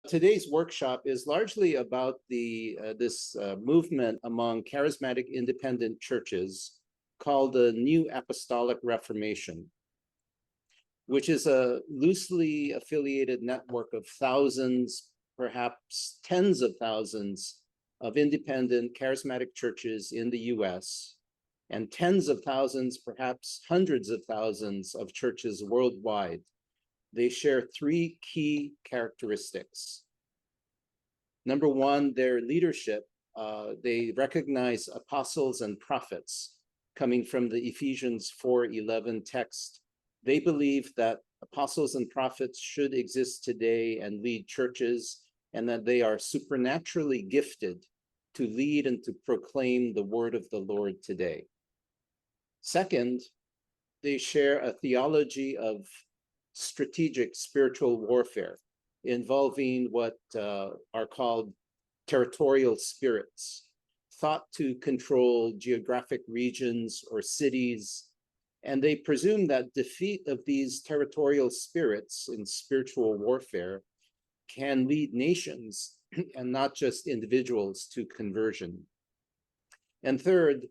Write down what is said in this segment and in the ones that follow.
Today's workshop is largely about this movement among charismatic independent churches called the New Apostolic Reformation, which is a loosely affiliated network of thousands, perhaps tens of thousands of independent charismatic churches in the US, and tens of thousands, perhaps hundreds of thousands of churches worldwide. They share three key characteristics. Number one, their leadership. They recognize apostles and prophets coming from the Ephesians 4:11 text. They believe that apostles and prophets should exist today and lead churches, and that they are supernaturally gifted to lead and to proclaim the word of the Lord today. Second, they share a theology of strategic spiritual warfare involving what are called territorial spirits, thought to control geographic regions or cities. And they presume that defeat of these territorial spirits in spiritual warfare can lead nations and not just individuals to conversion. And third,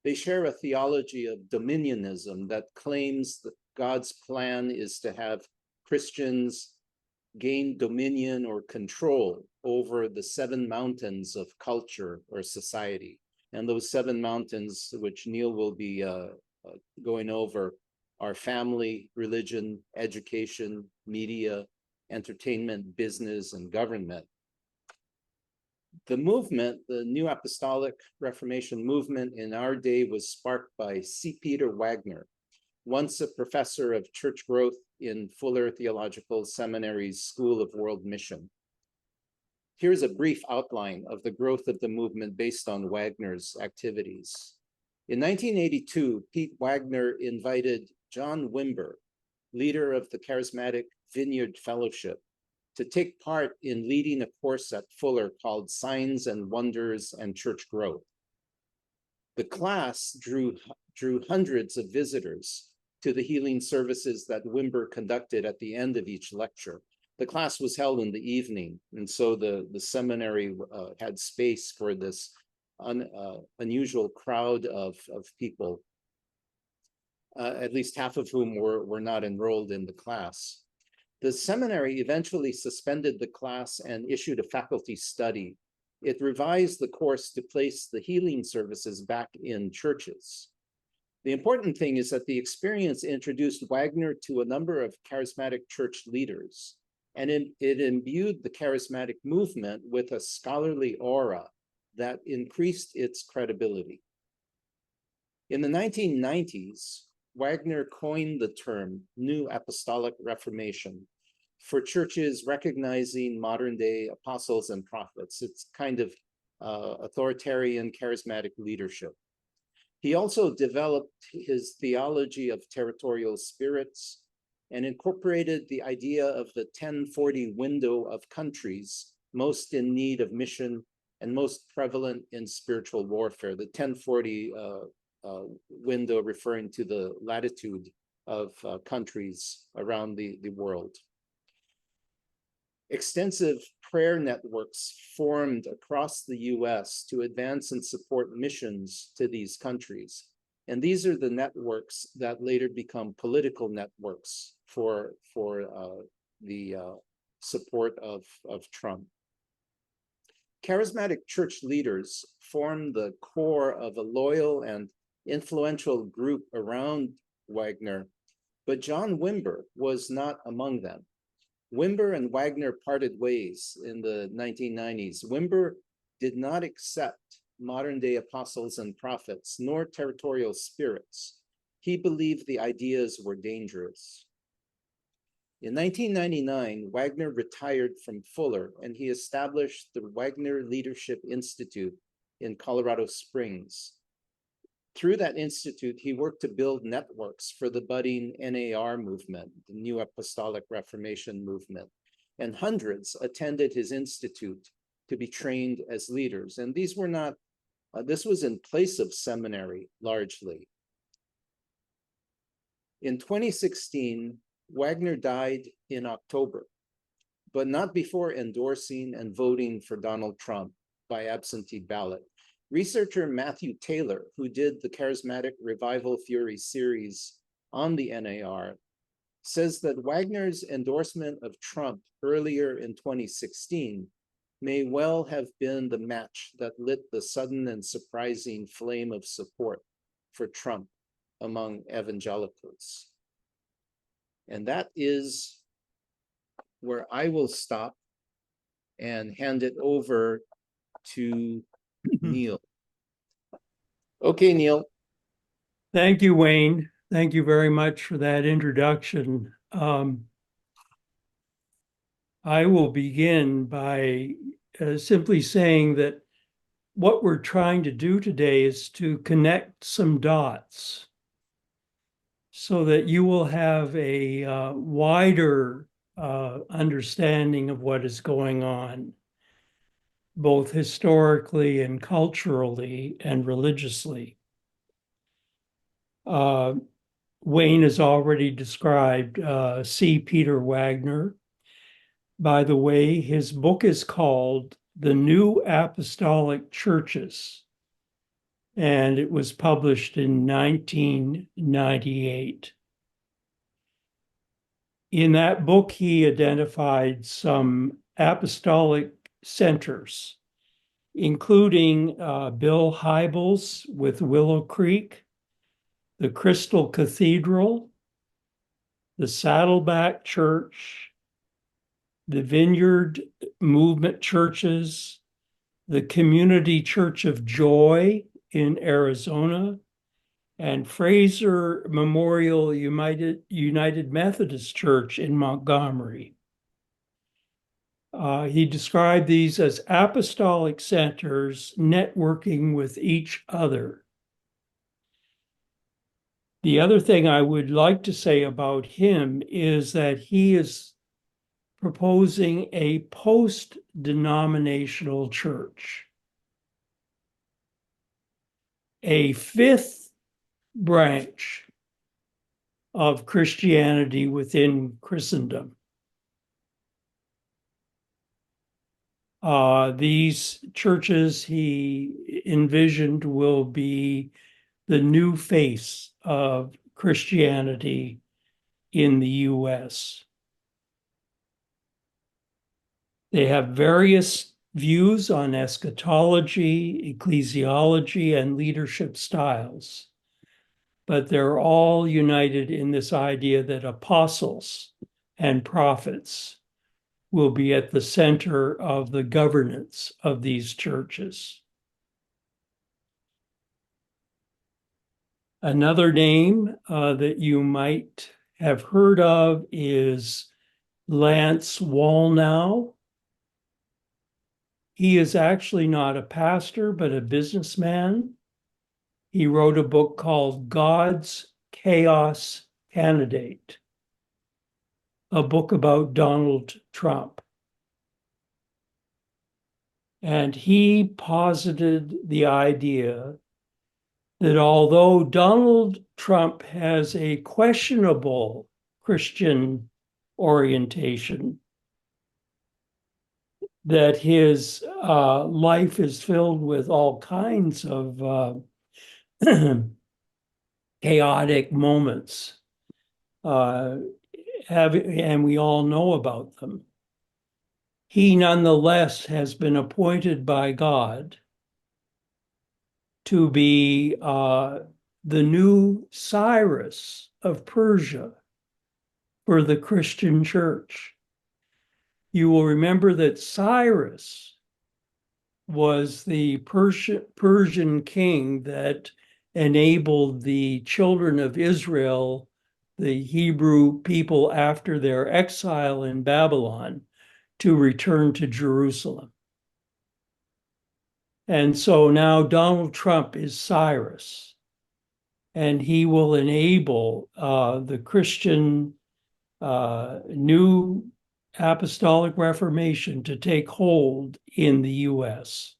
they share a theology of Dominionism that claims that God's plan is to have Christians gain dominion or control over the seven mountains of culture or society. And those seven mountains, which Neal will be going over, are family, religion, education, media, entertainment, business, and government. The movement, the New Apostolic Reformation movement in our day, was sparked by C. Peter Wagner, once a professor of church growth in Fuller Theological Seminary's School of World Mission. Here's a brief outline of the growth of the movement based on Wagner's activities. In 1982, Pete Wagner invited John Wimber, leader of the Charismatic Vineyard Fellowship, to take part in leading a course at Fuller called Signs and Wonders and Church Growth. The class drew hundreds of visitors to the healing services that Wimber conducted at the end of each lecture. The class was held in the evening, and so the seminary had space for this unusual crowd of people, at least half of whom were not enrolled in the class. The seminary eventually suspended the class and issued a faculty study. It revised the course to place the healing services back in churches. The important thing is that the experience introduced Wagner to a number of charismatic church leaders, and it imbued the charismatic movement with a scholarly aura that increased its credibility. In the 1990s, Wagner coined the term New Apostolic Reformation for churches recognizing modern-day apostles and prophets. It's kind of authoritarian, charismatic leadership. He also developed his theology of territorial spirits and incorporated the idea of the 1040 window of countries most in need of mission and most prevalent in spiritual warfare. The 1040 window referring to the latitude of countries around the world. Extensive prayer networks formed across the US to advance and support missions to these countries. And these are the networks that later become political networks for the support of Trump. Charismatic church leaders formed the core of a loyal and influential group around Wagner, but John Wimber was not among them. Wimber and Wagner parted ways in the 1990s. Wimber did not accept modern-day apostles and prophets, nor territorial spirits. He believed the ideas were dangerous. In 1999, Wagner retired from Fuller, and he established the Wagner Leadership Institute in Colorado Springs. Through that institute, he worked to build networks for the budding NAR movement, the New Apostolic Reformation movement, and hundreds attended his institute to be trained as leaders. And these were not, this was in place of seminary, largely. In 2016, Wagner died in October. but not before endorsing and voting for Donald Trump by absentee ballot. Researcher Matthew Taylor, who did the Charismatic Revival Fury series on the NAR, says that Wagner's endorsement of Trump earlier in 2016 may well have been the match that lit the sudden and surprising flame of support for Trump among evangelicals. And that is where I will stop and hand it over to Neal. Okay, Neal. Thank you, Wayne. Thank you very much for that introduction. I will begin by simply saying that what we're trying to do today is to connect some dots so that you will have a wider understanding of what is going on, both historically and culturally and religiously. Wayne has already described C. Peter Wagner. By the way, his book is called The New Apostolic Churches, and it was published in 1998. In that book, he identified some apostolic centers, including Bill Hybels with Willow Creek, the Crystal Cathedral, the Saddleback Church, the Vineyard Movement Churches, the Community Church of Joy in Arizona, and Fraser Memorial United Methodist Church in Montgomery. He described these as apostolic centers networking with each other. The other thing I would like to say about him is that he is proposing a post-denominational church, a fifth branch of Christianity within Christendom. These churches he envisioned will be the new face of Christianity in the US. They have various views on eschatology, ecclesiology, and leadership styles, but they're all united in this idea that apostles and prophets will be at the center of the governance of these churches. Another name that you might have heard of is Lance Wallnau. He is actually not a pastor, but a businessman. He wrote a book called God's Chaos Candidate, a book about Donald Trump. And he posited the idea that although Donald Trump has a questionable Christian orientation, that his life is filled with all kinds of chaotic moments, and we all know about them. He nonetheless has been appointed by God to be the new Cyrus of Persia for the Christian church. You will remember that Cyrus was the Persian king that enabled the children of Israel, the Hebrew people after their exile in Babylon, to return to Jerusalem. And so now Donald Trump is Cyrus, and he will enable the Christian new apostolic reformation to take hold in the US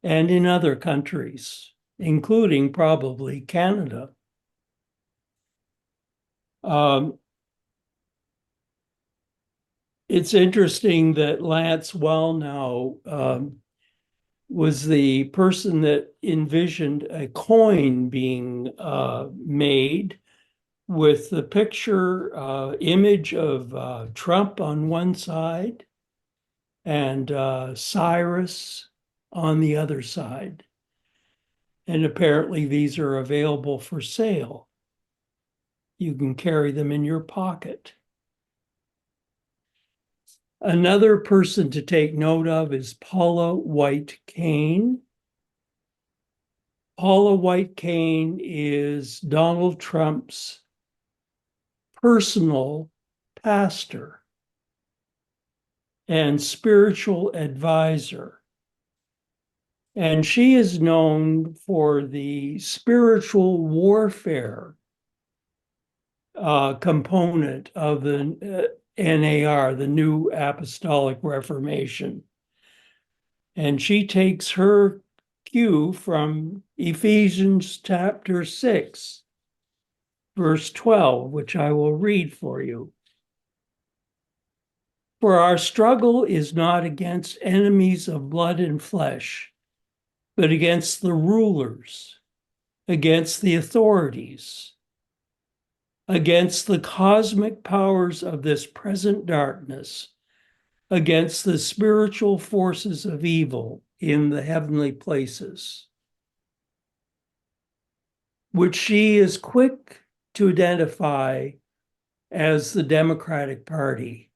and in other countries, including probably Canada. it's interesting that Lance Wallnau was the person that envisioned a coin being made with the picture image of Trump on one side and Cyrus on the other side. And apparently these are available for sale. You can carry them in your pocket. Another person to take note of is Paula White Cain. Paula White Cain is Donald Trump's personal pastor and spiritual advisor. And she is known for the spiritual warfare component of the NAR, the New Apostolic Reformation. And she takes her cue from Ephesians chapter 6, verse 12, which I will read for you. For our struggle is not against enemies of blood and flesh, but against the rulers, against the authorities, against the cosmic powers of this present darkness, against the spiritual forces of evil in the heavenly places, which she is quick to identify as the Democratic Party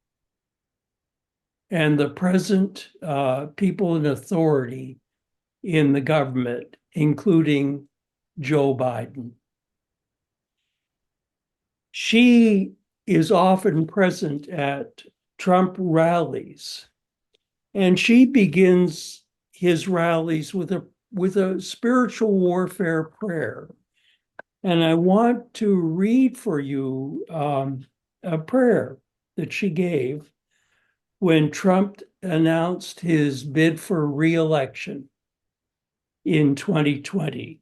and the present people in authority in the government, including Joe Biden. She is often present at Trump rallies, and she begins his rallies with a spiritual warfare prayer. And I want to read for you a prayer that she gave when Trump announced his bid for re-election in 2020.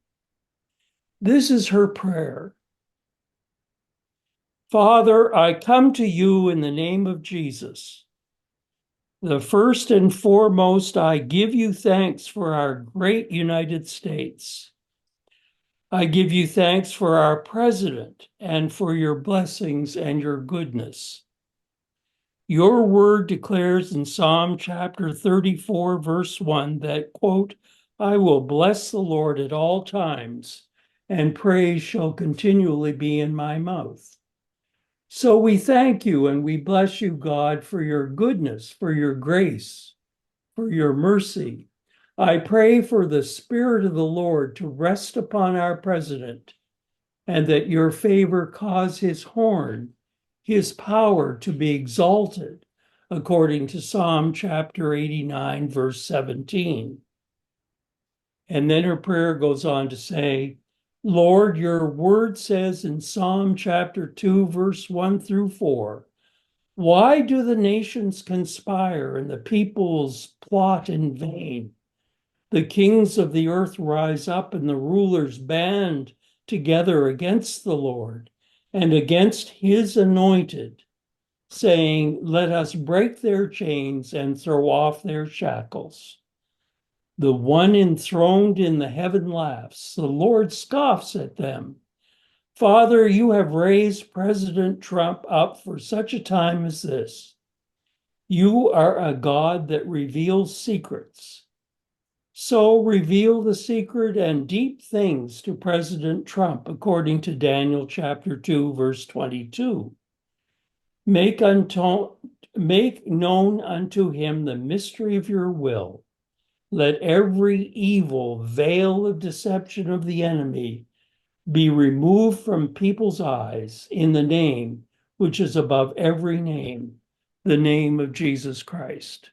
This is her prayer. Father, I come to you in the name of Jesus. The first and foremost, I give you thanks for our great United States. I give you thanks for our president and for your blessings and your goodness. Your word declares in Psalm chapter 34, verse 1 that, quote, I will bless the Lord at all times, and praise shall continually be in my mouth. So we thank you and we bless you, God, for your goodness, for your grace, for your mercy. I pray for the Spirit of the Lord to rest upon our president, and that your favor cause his horn, his power to be exalted, according to Psalm chapter 89, verse 17. And then her prayer goes on to say, Lord, your word says in Psalm chapter 2, verse 1 through 4, why do the nations conspire and the peoples plot in vain? The kings of the earth rise up and the rulers band together against the Lord and against his anointed, saying, let us break their chains and throw off their shackles. The one enthroned in the heaven laughs. The Lord scoffs at them. Father, you have raised President Trump up for such a time as this. You are a God that reveals secrets. So reveal the secret and deep things to President Trump, according to Daniel chapter 2, verse 22. Make known unto him the mystery of your will. Let every evil veil of deception of the enemy be removed from people's eyes in the name which is above every name, the name of Jesus Christ.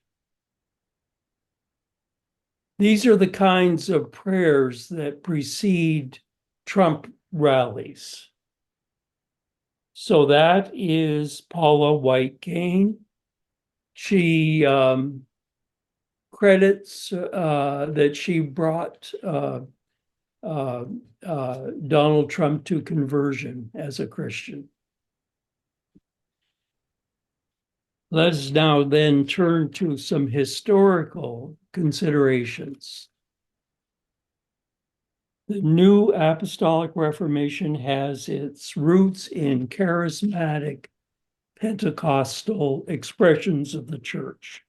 These are the kinds of prayers that precede Trump rallies. So that is Paula White Cain. She credits that she brought Donald Trump to conversion as a Christian. Let's now then turn to some historical considerations. The New Apostolic Reformation has its roots in charismatic Pentecostal expressions of the church.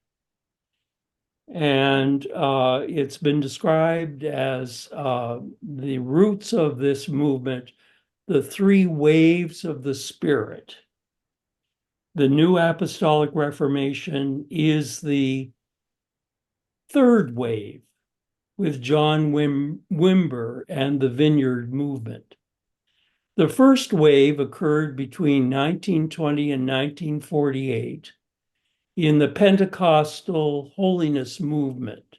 And it's been described as the roots of this movement, the three waves of the Spirit. The New Apostolic Reformation is the third wave with John Wimber and the Vineyard Movement. The first wave occurred between 1920 and 1948 in the Pentecostal holiness movement.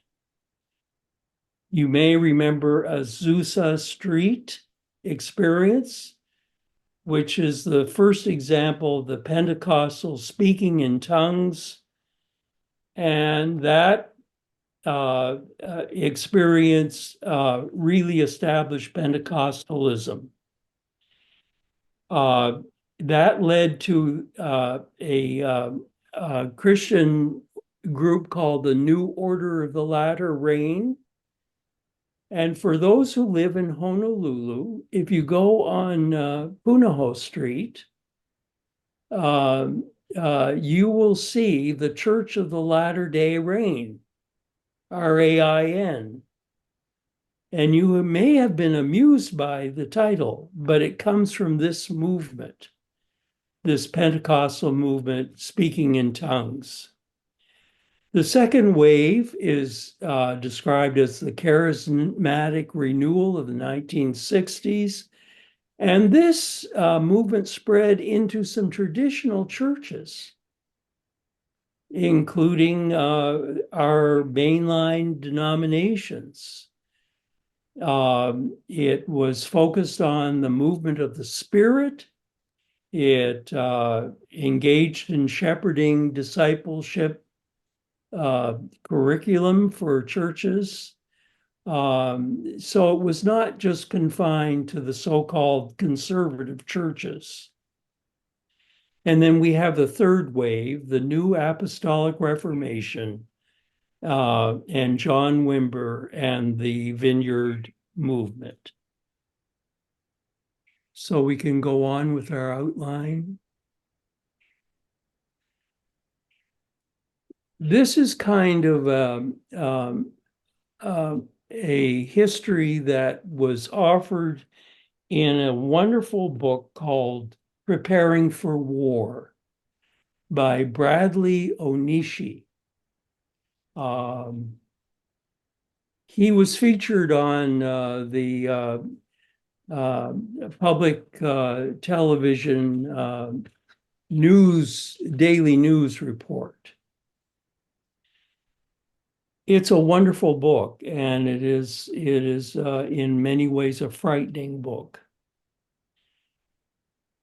You may remember Azusa Street experience, which is the first example of the Pentecostal speaking in tongues. And that experience really established Pentecostalism. That led to a Christian group called the New Order of the Latter Rain. And for those who live in Honolulu, if you go on Punahou Street, you will see the Church of the Latter-day Rain, RAIN. And you may have been amused by the title, but it comes from this movement, this Pentecostal movement, speaking in tongues. The second wave is described as the charismatic renewal of the 1960s. And this movement spread into some traditional churches, including our mainline denominations. It was focused on the movement of the Spirit. It engaged in shepherding discipleship curriculum for churches. So it was not just confined to the so-called conservative churches. And then we have the third wave, the New Apostolic Reformation, and John Wimber and the Vineyard Movement. So we can go on with our outline. This is kind of a history that was offered in a wonderful book called Preparing for War by Bradley Onishi. He was featured on the public television daily news report. It's a wonderful book, and it is in many ways a frightening book.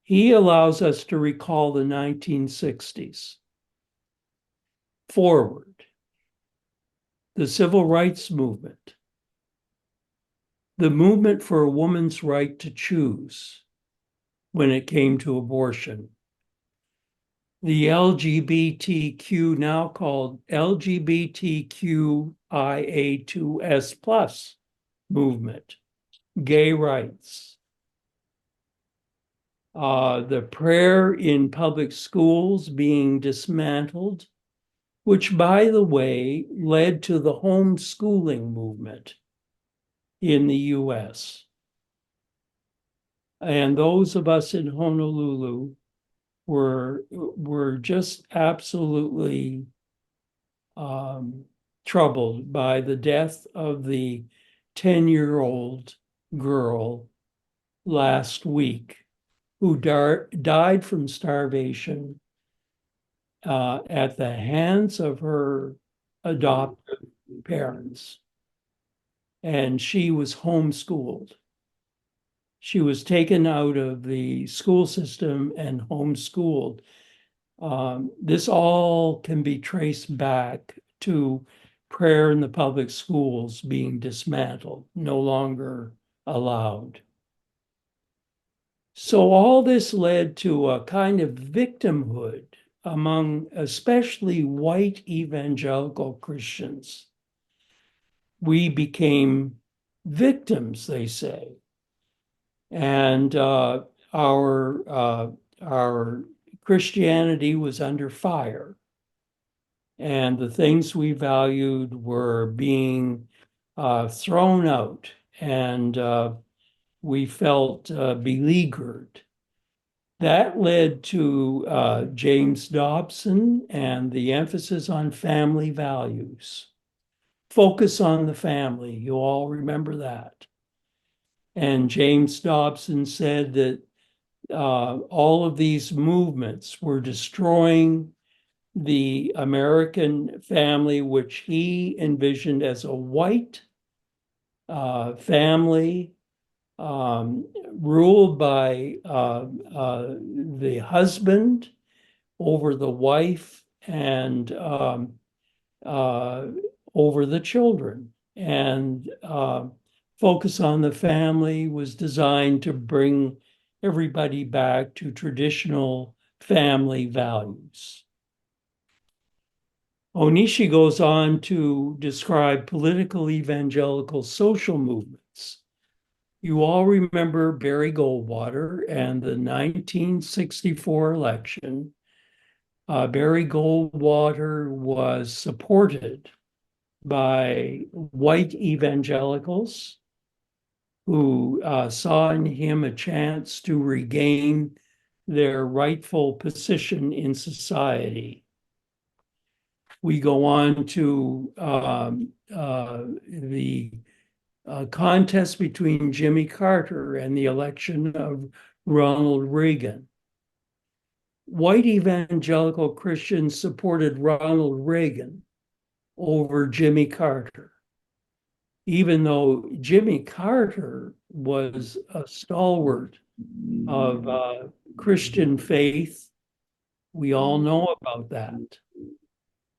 He allows us to recall the 1960s. Forward, the civil rights movement, the movement for a woman's right to choose when it came to abortion, the LGBTQ, now called LGBTQIA2S+ movement, gay rights, the prayer in public schools being dismantled, which, by the way, led to the homeschooling movement in the US. And those of us in Honolulu were just absolutely troubled by the death of the 10-year-old girl last week who died from starvation at the hands of her adoptive parents. And she was homeschooled. She was taken out of the school system and homeschooled. This all can be traced back to prayer in the public schools being dismantled, no longer allowed. So all this led to a kind of victimhood among especially white evangelical Christians. We became victims, they say. And our Christianity was under fire. And the things we valued were being thrown out, and we felt beleaguered. That led to James Dobson and the emphasis on family values. Focus on the family. You all remember that. And James Dobson said that all of these movements were destroying the American family, which he envisioned as a white family ruled by the husband over the wife and over the children. And Focus on the Family was designed to bring everybody back to traditional family values. Onishi goes on to describe political evangelical social movements. You all remember Barry Goldwater and the 1964 election. Barry Goldwater was supported by white evangelicals who saw in him a chance to regain their rightful position in society. We go on to the contest between Jimmy Carter and the election of Ronald Reagan. White evangelical Christians supported Ronald Reagan over Jimmy Carter, even though Jimmy Carter was a stalwart of Christian faith. We all know about that.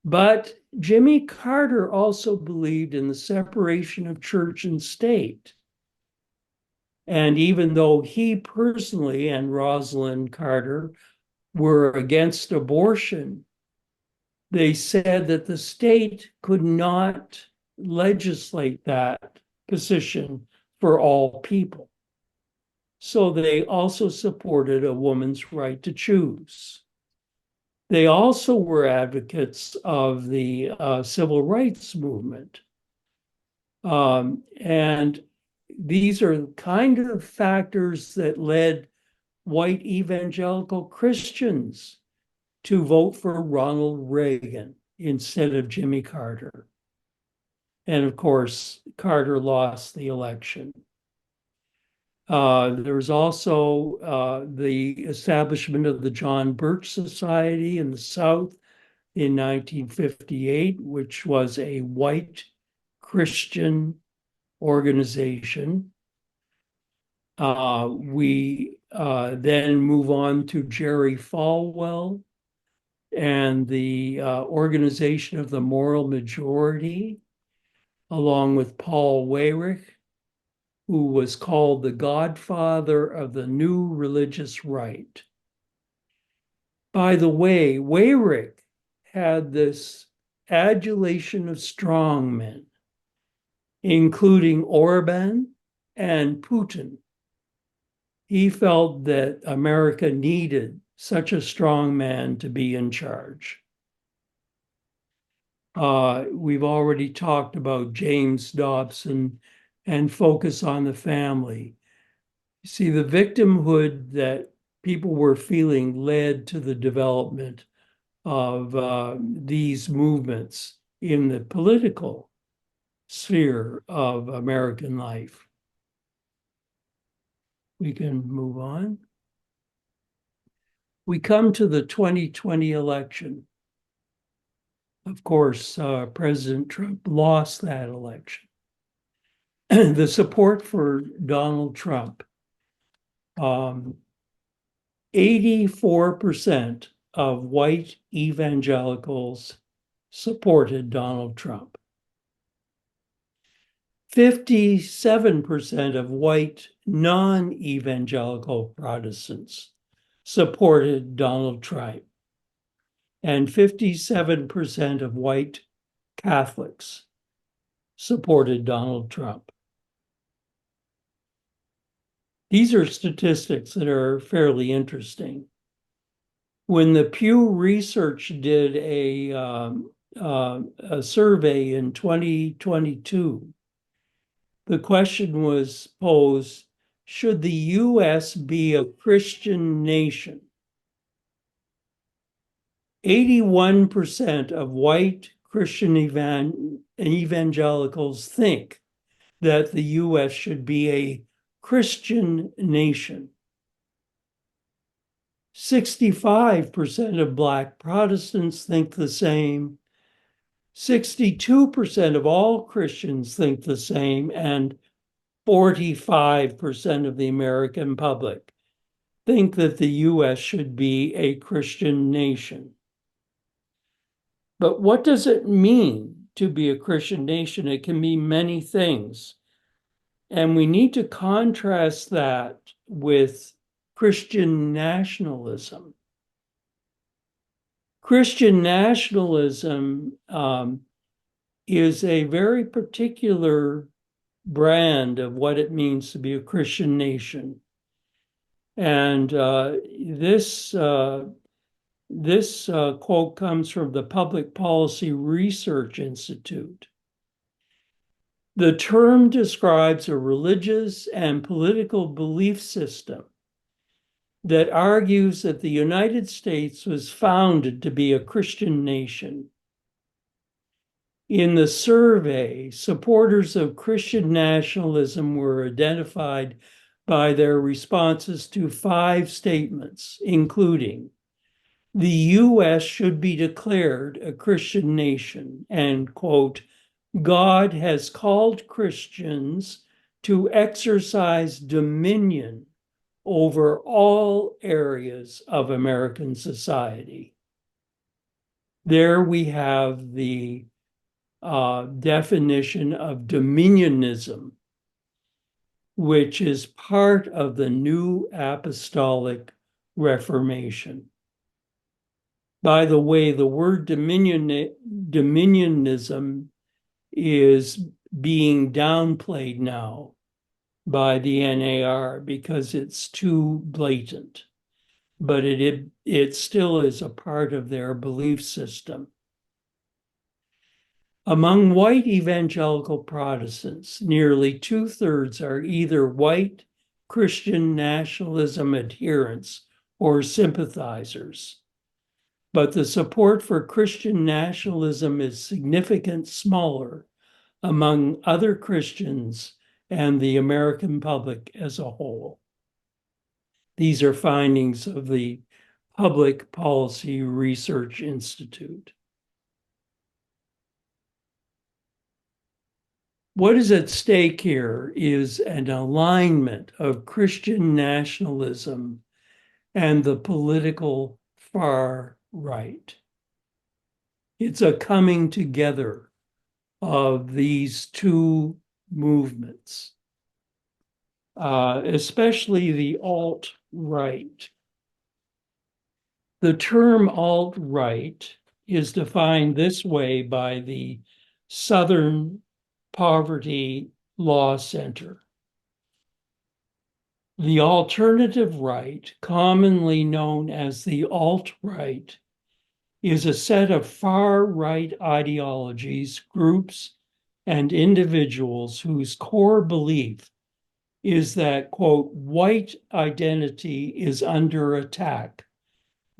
But Jimmy Carter also believed in the separation of church and state. And even though he personally and Rosalind Carter were against abortion, they said that the state could not legislate that position for all people. So they also supported a woman's right to choose. They also were advocates of the civil rights movement. And these are kind of factors that led white evangelical Christians to vote for Ronald Reagan instead of Jimmy Carter. And of course, Carter lost the election. There was also the establishment of the John Birch Society in the South in 1958, which was a white Christian organization. We then move on to Jerry Falwell and the Organization of the Moral Majority, along with Paul Weyrich, who was called the godfather of the new religious right. By the way, Weyrich had this adulation of strongmen, including Orban and Putin. He felt that America needed such a strong man to be in charge. We've already talked about James Dobson and Focus on the Family. You see, the victimhood that people were feeling led to the development of these movements in the political sphere of American life. We can move on. We come to the 2020 election. Of course, President Trump lost that election. The support for Donald Trump, 84% of white evangelicals supported Donald Trump. 57% of white non-evangelical Protestants supported Donald Trump. and 57% of white Catholics supported Donald Trump. These are statistics that are fairly interesting. When the Pew Research did a survey in 2022, the question was posed, should the U.S. be a Christian nation? 81% of white Christian evangelicals think that the U.S. should be a Christian nation. 65% of Black Protestants think the same. 62% of all Christians think the same, and 45% of the American public think that the U.S. should be a Christian nation. But what does it mean to be a Christian nation? It can mean many things. And we need to contrast that with Christian nationalism. Christian nationalism is a very particular brand of what it means to be a Christian nation. And this quote comes from the Public Policy Research Institute. The term describes a religious and political belief system that argues that the United States was founded to be a Christian nation. In the survey, supporters of Christian nationalism were identified by their responses to 5 statements, including, the U.S. should be declared a Christian nation, and, quote, God has called Christians to exercise dominion over all areas of American society. There we have the definition of Dominionism, which is part of the New Apostolic Reformation. By the way, the word Dominionism is being downplayed now by the NAR because it's too blatant, but it still is a part of their belief system. Among white evangelical Protestants, nearly 2/3 are either white Christian nationalism adherents or sympathizers. But the support for Christian nationalism is significantly smaller among other Christians and the American public as a whole. These are findings of the Public Policy Research Institute. What is at stake here is an alignment of Christian nationalism and the political far right. It's a coming together of these two movements, especially the alt-right. The term alt-right is defined this way by the Southern Poverty Law Center. The alternative right, commonly known as the alt-right, is a set of far-right ideologies, groups, and individuals whose core belief is that, quote, white identity is under attack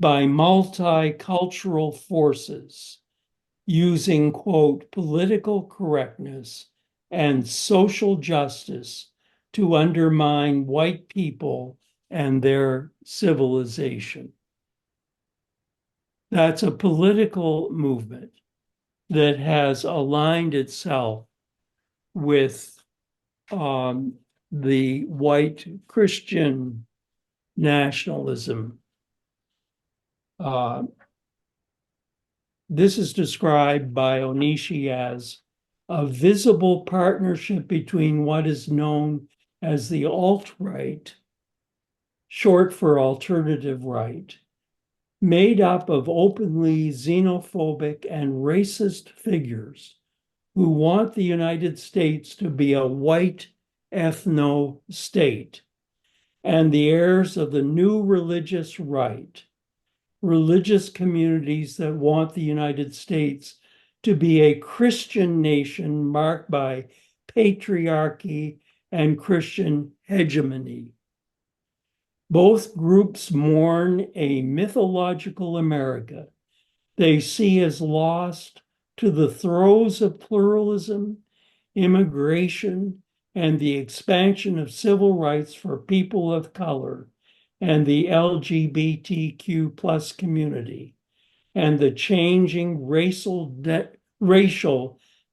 by multicultural forces using, quote, political correctness and social justice to undermine white people and their civilization. That's a political movement that has aligned itself with the white Christian nationalism. This is described by Onishi as a visible partnership between what is known as the alt-right, short for alternative right, made up of openly xenophobic and racist figures who want the United States to be a white ethno state and the heirs of the new religious right, religious communities that want the United States to be a Christian nation marked by patriarchy and Christian hegemony. Both groups mourn a mythological America they see as lost to the throes of pluralism, immigration, and the expansion of civil rights for people of color and the LGBTQ plus community, and the changing racial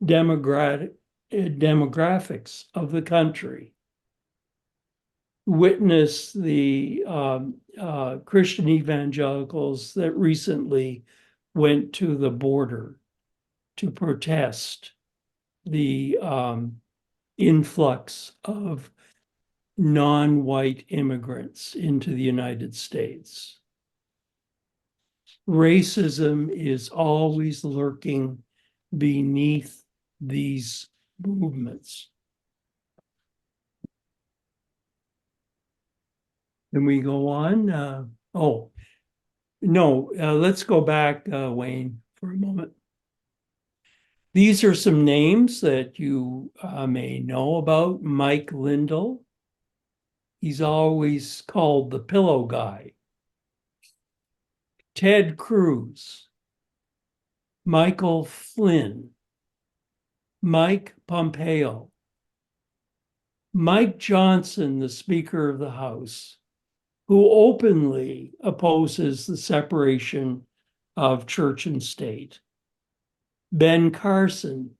demographics of the country. Witness the Christian evangelicals that recently went to the border to protest the influx of non-white immigrants into the United States. Racism is always lurking beneath these movements. Can we go on? Let's go back, Wayne, for a moment. These are some names that you may know about. Mike Lindell. He's always called the pillow guy. Ted Cruz. Michael Flynn. Mike Pompeo. Mike Johnson, the Speaker of the House, who openly opposes the separation of church and state. Ben Carson,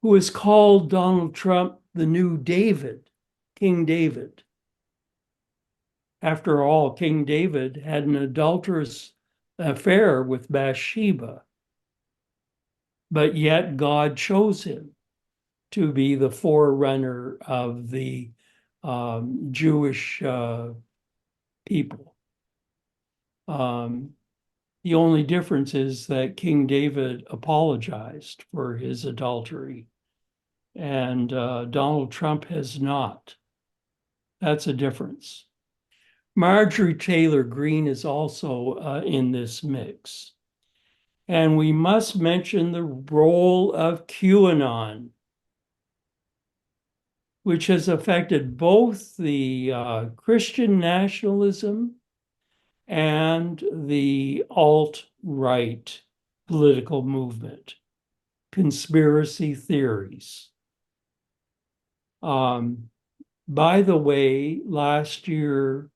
who has called Donald Trump the new David, King David. After all, King David had an adulterous affair with Bathsheba, but yet God chose him to be the forerunner of the Jewish people. The only difference is that King David apologized for his adultery, and Donald Trump has not. That's a difference. Marjorie Taylor Greene is also in this mix. And we must mention the role of QAnon, which has affected both the Christian nationalism and the alt-right political movement, conspiracy theories. By the way, last year,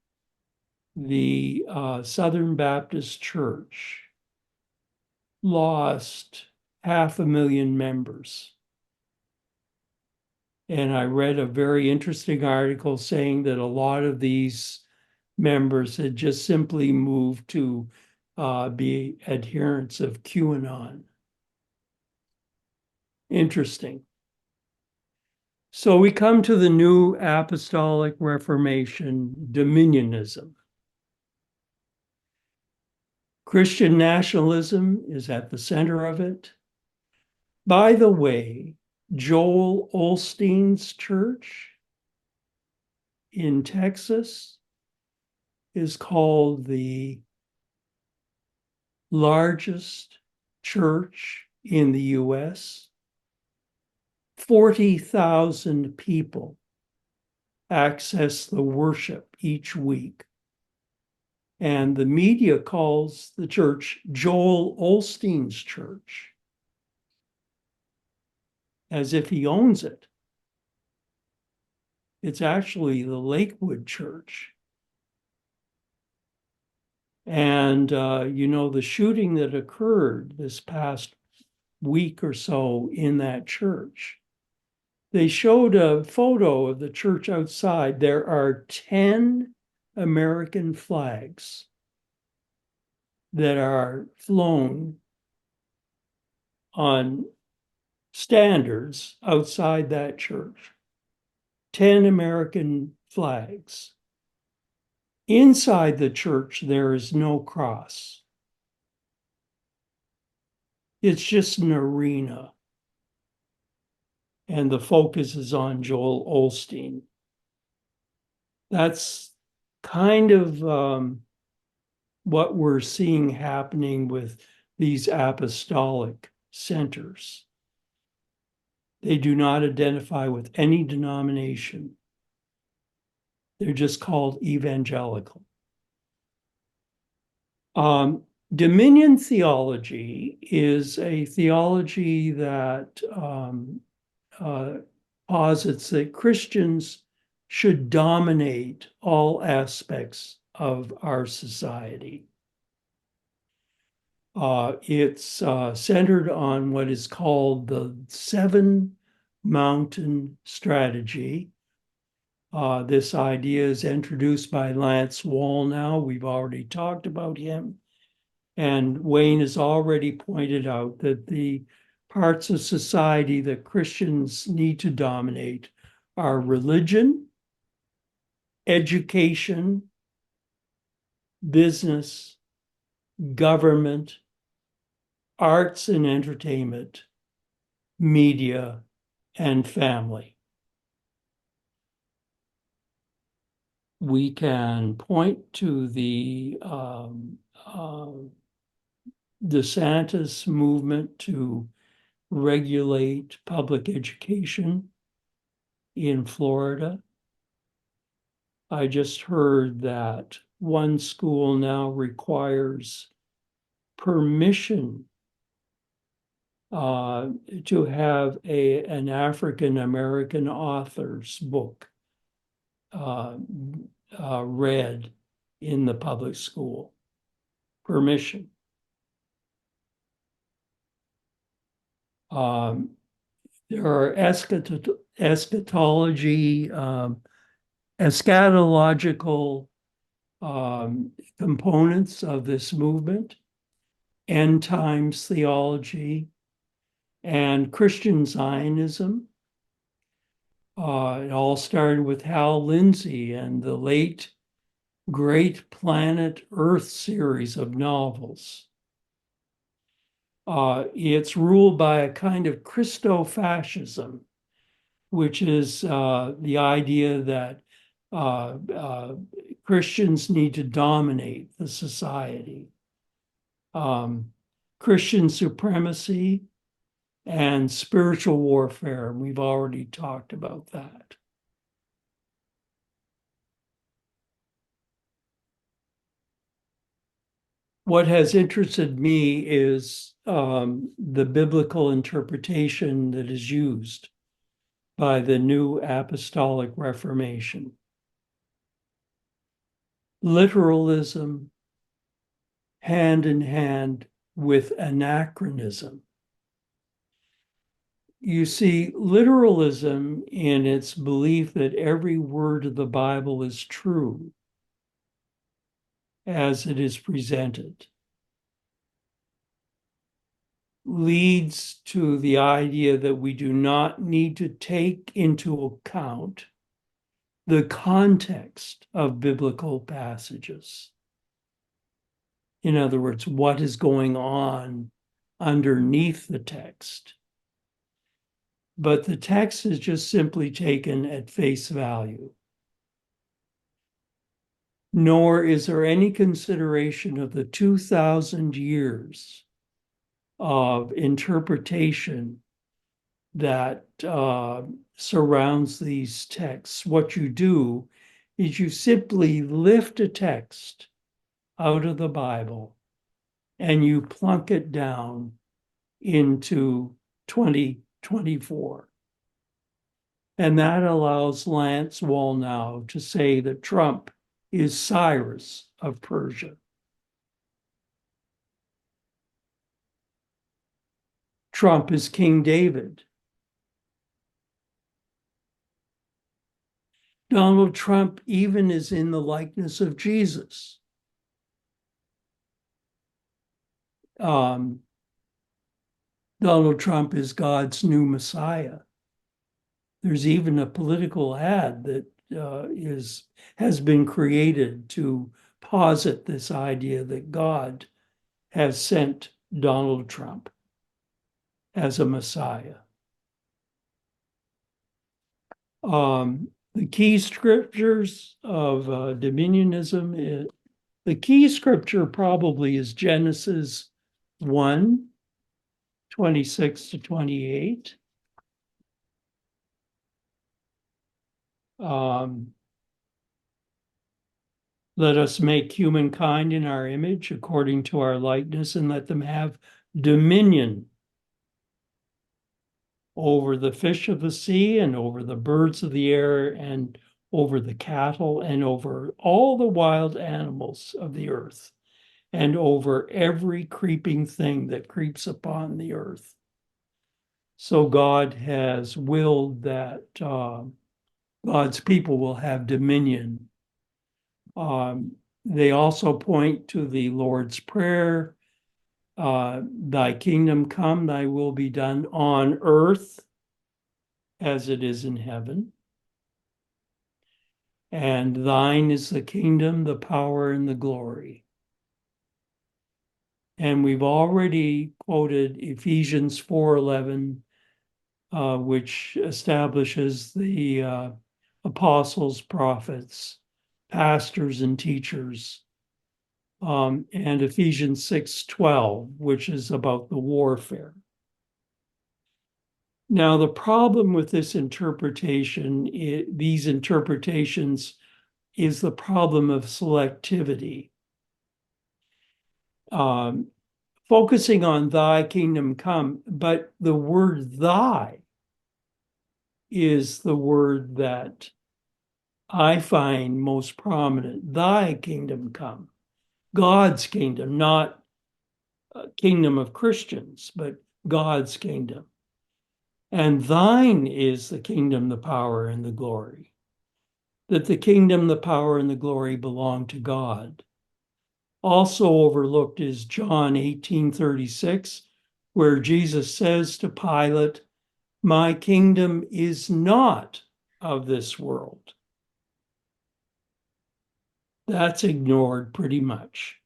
the Southern Baptist Church lost 500,000 members. And I read a very interesting article saying that a lot of these members had just simply moved to be adherents of QAnon. Interesting. So we come to the New Apostolic Reformation, Dominionism. Christian nationalism is at the center of it. By the way, Joel Osteen's church in Texas is called the largest church in the US. 40,000 people access the worship each week. And the media calls the church Joel Osteen's church, as if he owns it. It's actually the Lakewood Church. And, the shooting that occurred this past week or so in that church, they showed a photo of the church outside. There are 10 American flags that are flown on standards outside that church. 10 American flags. Inside the church, there is no cross. It's just an arena. And the focus is on Joel Osteen. That's kind of what we're seeing happening with these apostolic centers. They do not identify with any denomination. They're just called evangelical. Dominion theology is a theology that posits that Christians should dominate all aspects of our society. It's centered on what is called the Seven Mountain Strategy. This idea is introduced by Lance Wallnau. We've already talked about him. And Wayne has already pointed out that the parts of society that Christians need to dominate are religion, education, business, government, arts and entertainment, media, and family. We can point to the DeSantis movement to regulate public education in Florida. I just heard that one school now requires permission to have an African-American author's book read in the public school. Permission. There are eschatological components of this movement, end times theology, and Christian Zionism. It all started with Hal Lindsey and the late Great Planet Earth series of novels. It's ruled by a kind of Christofascism, which is the idea that Christians need to dominate the society. Christian supremacy and spiritual warfare. We've already talked about that. What has interested me is the biblical interpretation that is used by the New Apostolic Reformation. Literalism hand in hand with anachronism. You see, literalism in its belief that every word of the Bible is true as it is presented leads to the idea that we do not need to take into account the context of biblical passages. In other words, what is going on underneath the text. But the text is just simply taken at face value. Nor is there any consideration of the 2,000 years of interpretation that surrounds these texts. What you do is you simply lift a text out of the Bible and you plunk it down into 2024. And that allows Lance Wallnau to say that Trump is Cyrus of Persia. Trump is King David. Donald Trump even is in the likeness of Jesus. Donald Trump is God's new Messiah. There's even a political ad that has been created to posit this idea that God has sent Donald Trump. as a Messiah. The key scriptures of Dominionism, the key scripture probably is Genesis 1:26-28. Let us make humankind in our image according to our likeness, and let them have dominion over the fish of the sea and over the birds of the air and over the cattle and over all the wild animals of the earth and over every creeping thing that creeps upon the earth. So God has willed that God's people will have dominion. They also point to the Lord's Prayer, thy kingdom come, thy will be done on earth as it is in heaven. And thine is the kingdom, the power, and the glory. And we've already quoted Ephesians 4:11, which establishes the apostles, prophets, pastors, and teachers, and Ephesians 6:12, which is about the warfare. Now, the problem with this interpretation, these interpretations, is the problem of selectivity. Focusing on thy kingdom come, but the word thy is the word that I find most prominent. Thy kingdom come, God's kingdom, not a kingdom of Christians, but God's kingdom. And thine is the kingdom, the power, and the glory. That the kingdom, the power, and the glory belong to God. Also overlooked is John 18:36, where Jesus says to Pilate, my kingdom is not of this world. That's ignored pretty much.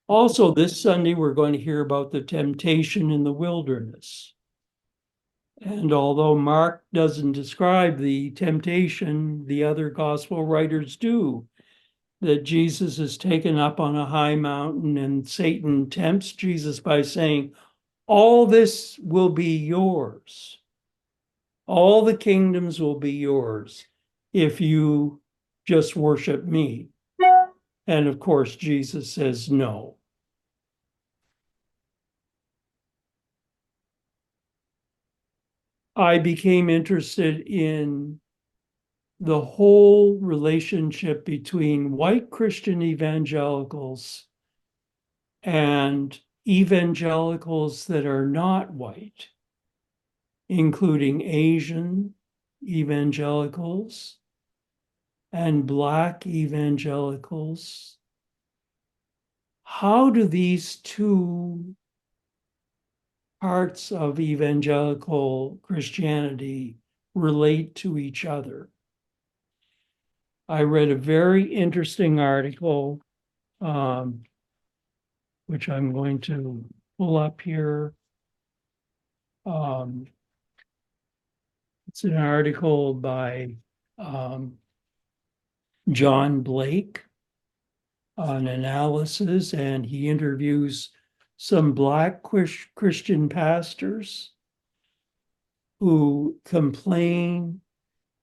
Also, this Sunday, we're going to hear about the temptation in the wilderness. And although Mark doesn't describe the temptation, the other gospel writers do, that Jesus is taken up on a high mountain and Satan tempts Jesus by saying, all this will be yours. All the kingdoms will be yours if you just worship me. And of course, Jesus says no. I became interested in the whole relationship between white Christian evangelicals and evangelicals that are not white, including Asian evangelicals and Black evangelicals. How do these two parts of evangelical Christianity relate to each other? I read a very interesting article, which I'm going to pull up here. It's an article by John Blake on analysis, and he interviews some Black Christian pastors who complain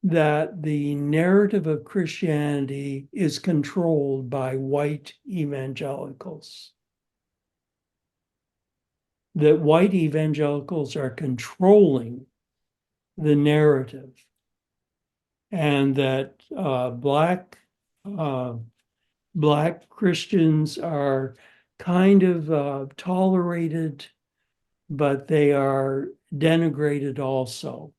that the narrative of Christianity is controlled by white evangelicals. That white evangelicals are controlling the narrative, and that Black Christians are kind of tolerated, but they are denigrated also.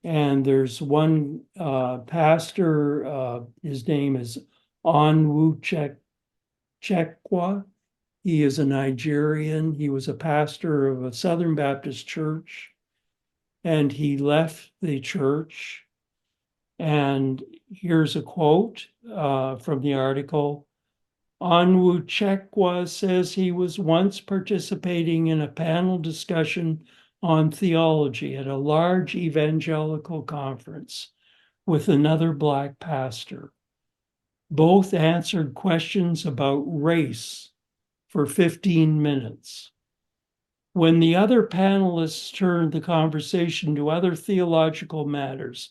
And there's one pastor, his name is Onwuchekwa. He is a Nigerian. He was a pastor of a Southern Baptist church, and he left the church. And here's a quote from the article. Onwuchekwa says he was once participating in a panel discussion on theology at a large evangelical conference with another Black pastor. Both answered questions about race for 15 minutes. When the other panelists turned the conversation to other theological matters,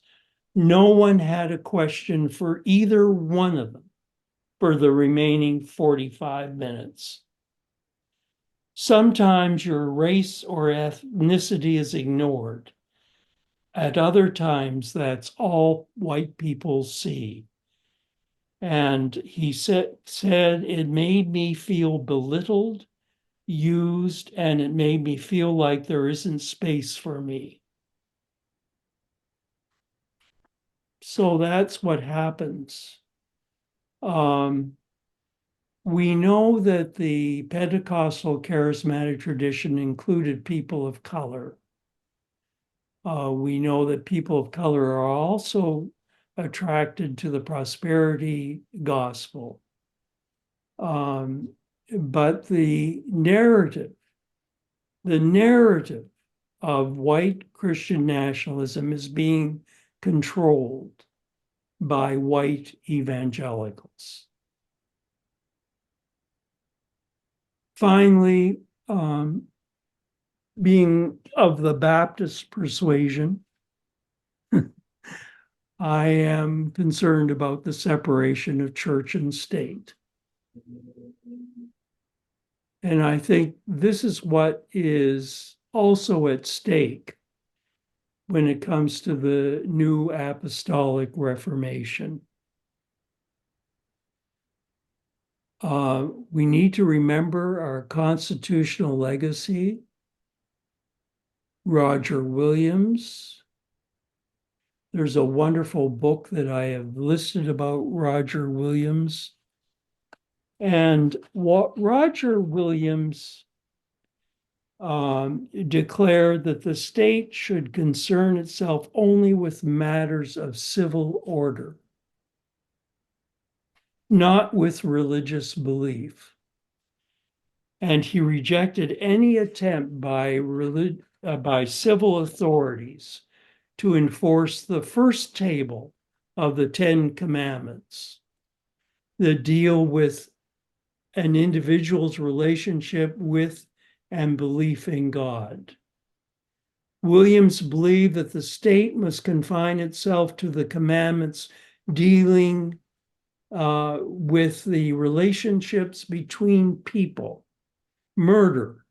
no one had a question for either one of them for the remaining 45 minutes. Sometimes your race or ethnicity is ignored. At other times, that's all white people see. And he said it made me feel belittled, used, and it made me feel like there isn't space for me. So that's what happens. We know that the Pentecostal charismatic tradition included people of color. We know that people of color are also attracted to the prosperity gospel. But the narrative of white Christian nationalism is being controlled by white evangelicals. Finally, being of the Baptist persuasion, I am concerned about the separation of church and state. And I think this is what is also at stake when it comes to the new apostolic reformation. We need to remember our constitutional legacy. Roger Williams. There's a wonderful book that I have listed about Roger Williams. And what Roger Williams declared that the state should concern itself only with matters of civil order, not with religious belief. And he rejected any attempt by civil authorities to enforce the first table of the Ten Commandments that deal with an individual's relationship with and belief in God. Williams believed that the state must confine itself to the commandments dealing with the relationships between people, murder,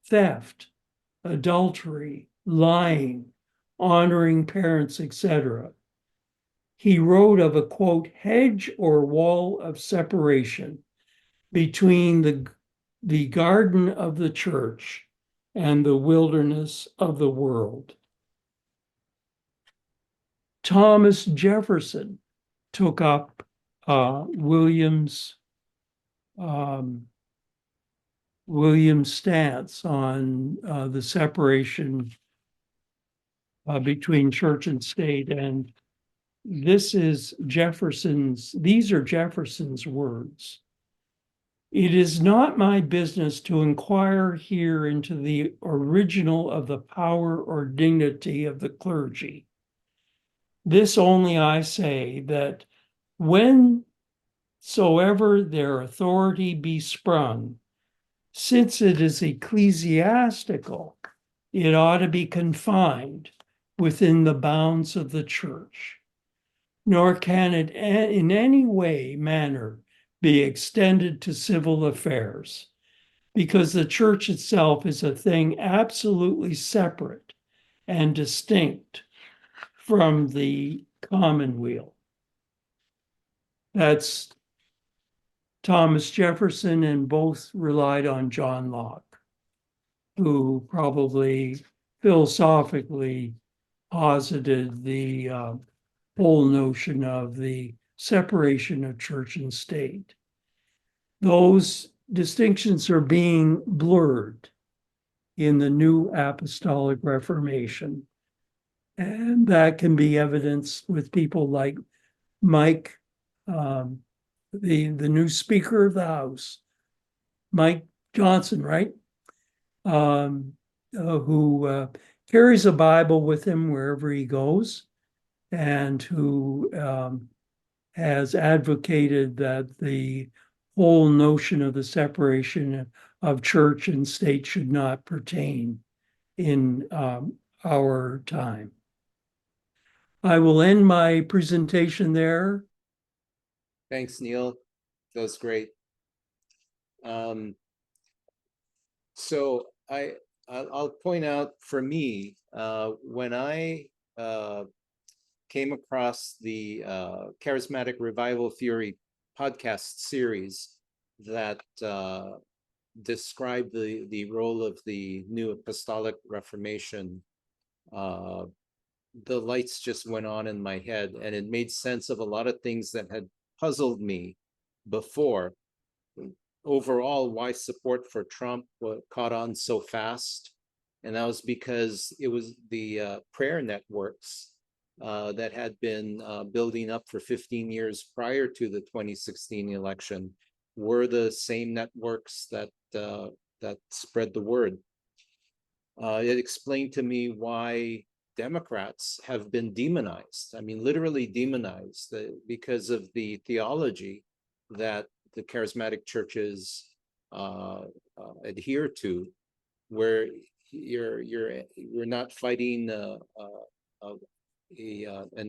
theft, adultery, lying, honoring parents, etc. He wrote of a, quote, hedge or wall of separation between the garden of the church and the wilderness of the world. Thomas Jefferson took up Williams' stance on the separation between church and state. And these are Jefferson's words. It is not my business to inquire here into the original of the power or dignity of the clergy. This only I say, that whensoever their authority be sprung, since it is ecclesiastical, it ought to be confined within the bounds of the church, nor can it in any manner be extended to civil affairs, because the church itself is a thing absolutely separate and distinct from the commonweal. That's Thomas Jefferson, and both relied on John Locke, who probably philosophically posited the whole notion of the separation of church and state. Those distinctions are being blurred in the new apostolic reformation. And that can be evidenced with people like Mike the new Speaker of the House, Mike Johnson, right? Who carries a Bible with him wherever he goes, and who has advocated that the whole notion of the separation of church and state should not pertain in our time. I will end my presentation there. Thanks, Neal. That was great. So I'll point out, for me, when I came across the Charismatic Revival Theory podcast series that described the role of the New Apostolic Reformation, the lights just went on in my head, and it made sense of a lot of things that had puzzled me before. Overall, why support for Trump caught on so fast, and that was because it was the prayer networks that had been building up for 15 years prior to the 2016 election were the same networks that spread the word. It explained to me why Democrats have been demonized. I mean, literally demonized because of the theology that the charismatic churches adhere to, where we're not fighting an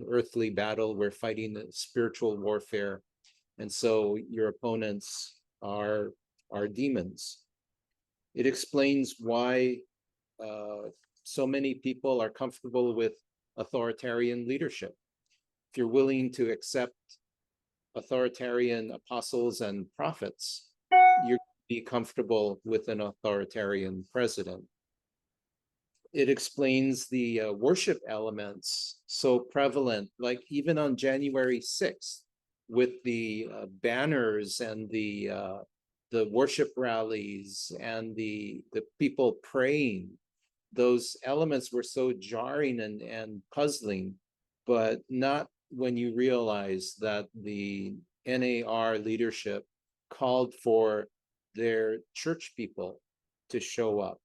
earthly battle. We're fighting a spiritual warfare, and so your opponents are demons. It explains why so many people are comfortable with authoritarian leadership. If you're willing to accept authoritarian apostles and prophets, you're be comfortable with an authoritarian president. It explains the worship elements so prevalent, like even on January 6th, with the banners and the worship rallies and the people praying. Those elements were so jarring and puzzling, but not when you realize that the NAR leadership called for their church people to show up.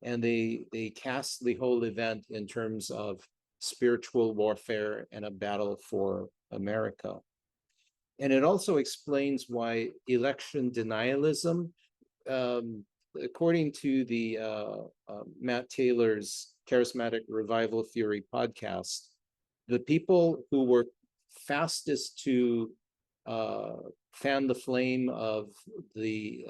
And they cast the whole event in terms of spiritual warfare and a battle for America. And it also explains why election denialism, according to the Matt Taylor's Charismatic Revival Theory podcast, the people who were fastest to fan the flame of the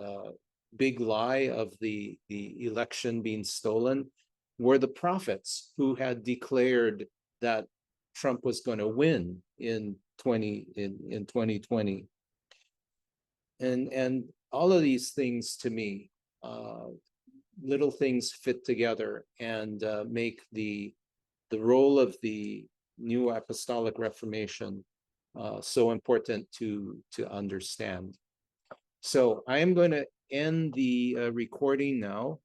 big lie of the election being stolen were the prophets who had declared that Trump was going to win in 2020. And all of these things, to me, little things fit together and make the role of the New Apostolic Reformation so important to understand. So I am going to end the recording now.